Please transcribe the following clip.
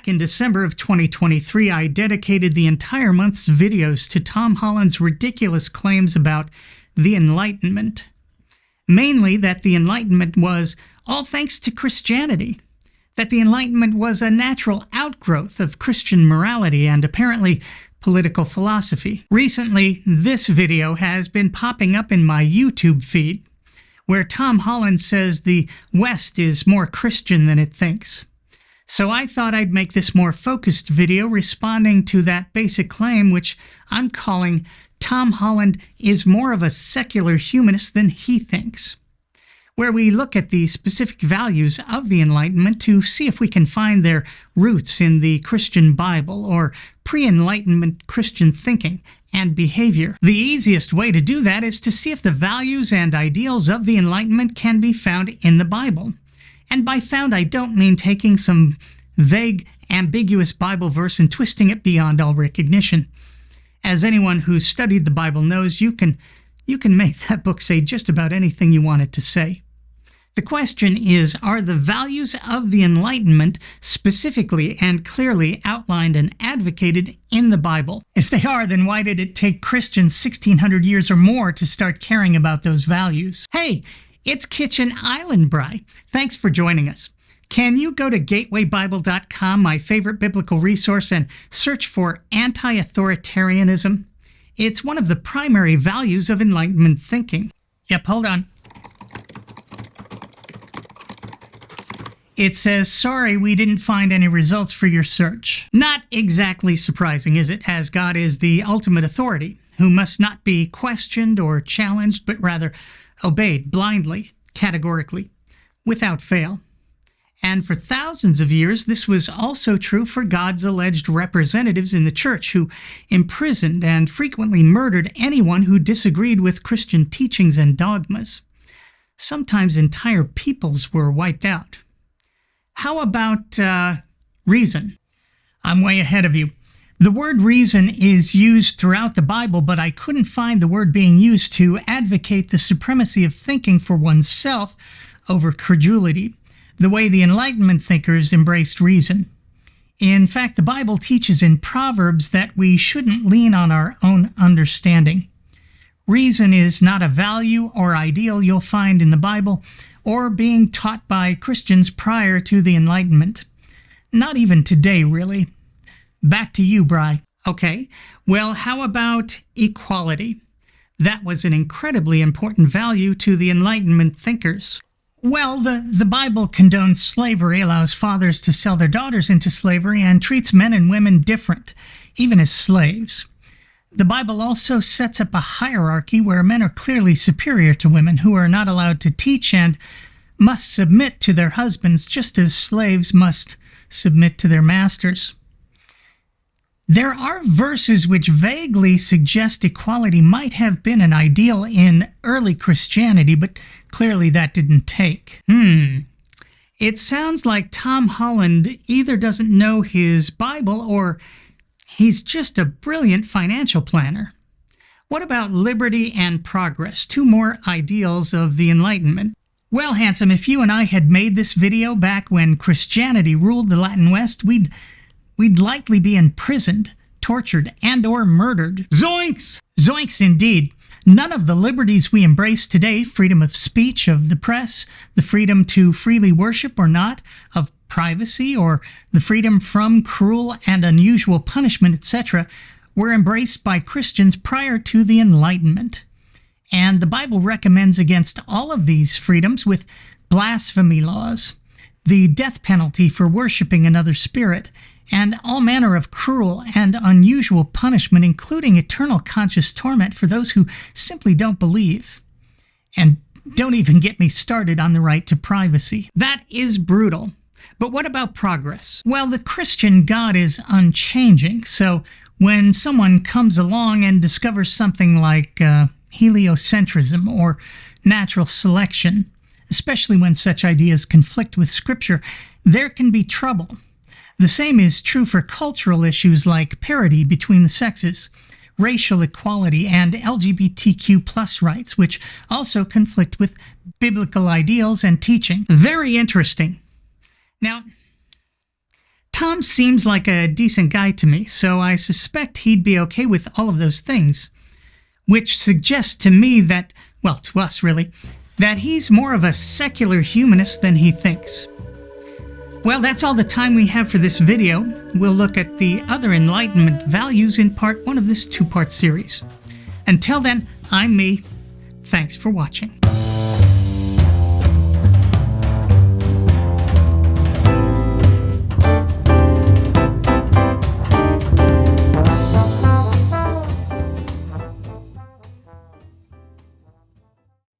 Back in December of 2023, I dedicated the entire month's videos to Tom Holland's ridiculous claims about the Enlightenment. Mainly that the Enlightenment was all thanks to Christianity, that the Enlightenment was a natural outgrowth of Christian morality and apparently political philosophy. Recently, this video has been popping up in my YouTube feed, where Tom Holland says the West is more Christian than it thinks. So I thought I'd make this more focused video responding to that basic claim, which I'm calling Tom Holland is more of a secular humanist than he thinks, where we look at the specific values of the Enlightenment to see if we can find their roots in the Christian Bible or pre-Enlightenment Christian thinking and behavior. The easiest way to do that is to see if the values and ideals of the Enlightenment can be found in the Bible. And by found, I don't mean taking some vague, ambiguous Bible verse and twisting it beyond all recognition. As anyone who's studied the Bible knows, you can make that book say just about anything you want it to say. The question is, are the values of the Enlightenment specifically and clearly outlined and advocated in the Bible? If they are, then why did it take Christians 1,600 years or more to start caring about those values? Hey, it's Kitchen Island Bry. Thanks for joining us. Can you go to gatewaybible.com, my favorite biblical resource, and search for anti-authoritarianism? It's one of the primary values of Enlightenment thinking. Yep, hold on. It says, sorry, we didn't find any results for your search. Not exactly surprising, is it, as God is the ultimate authority, who must not be questioned or challenged, but rather obeyed blindly, categorically, without fail. And for thousands of years, this was also true for God's alleged representatives in the church, who imprisoned and frequently murdered anyone who disagreed with Christian teachings and dogmas. Sometimes entire peoples were wiped out. How about reason? I'm way ahead of you. The word reason is used throughout the Bible, but I couldn't find the word being used to advocate the supremacy of thinking for oneself over credulity, the way the Enlightenment thinkers embraced reason. In fact, the Bible teaches in Proverbs that we shouldn't lean on our own understanding. Reason is not a value or ideal you'll find in the Bible or being taught by Christians prior to the Enlightenment. Not even today, really. Back to you, Bry. Okay, well, how about equality? That was an incredibly important value to the Enlightenment thinkers. Well, the Bible condones slavery, allows fathers to sell their daughters into slavery, and treats men and women different, even as slaves. The Bible also sets up a hierarchy where men are clearly superior to women, who are not allowed to teach and must submit to their husbands, just as slaves must submit to their masters. There are verses which vaguely suggest equality might have been an ideal in early Christianity, but clearly that didn't take. It sounds like Tom Holland either doesn't know his Bible or he's just a brilliant financial planner. What about liberty and progress, two more ideals of the Enlightenment? Well, handsome, if you and I had made this video back when Christianity ruled the Latin West, we'd likely be imprisoned, tortured, and or murdered. Zoinks! Zoinks indeed. None of the liberties we embrace today, freedom of speech, of the press, the freedom to freely worship or not, of privacy, or the freedom from cruel and unusual punishment, etc., were embraced by Christians prior to the Enlightenment. And the Bible recommends against all of these freedoms with blasphemy laws, the death penalty for worshiping another spirit, and all manner of cruel and unusual punishment, including eternal conscious torment for those who simply don't believe. And don't even get me started on the right to privacy. That is brutal. But what about progress? Well, the Christian God is unchanging, so when someone comes along and discovers something like heliocentrism or natural selection, especially when such ideas conflict with Scripture, there can be trouble. The same is true for cultural issues like parity between the sexes, racial equality, and LGBTQ+ rights, which also conflict with biblical ideals and teaching. Very interesting. Now, Tom seems like a decent guy to me, so I suspect he'd be okay with all of those things, which suggests to me that, well, to us really, that he's more of a secular humanist than he thinks. Well, that's all the time we have for this video. We'll look at the other Enlightenment values in part 1 of this 2-part series. Until then, I'm me. Thanks for watching.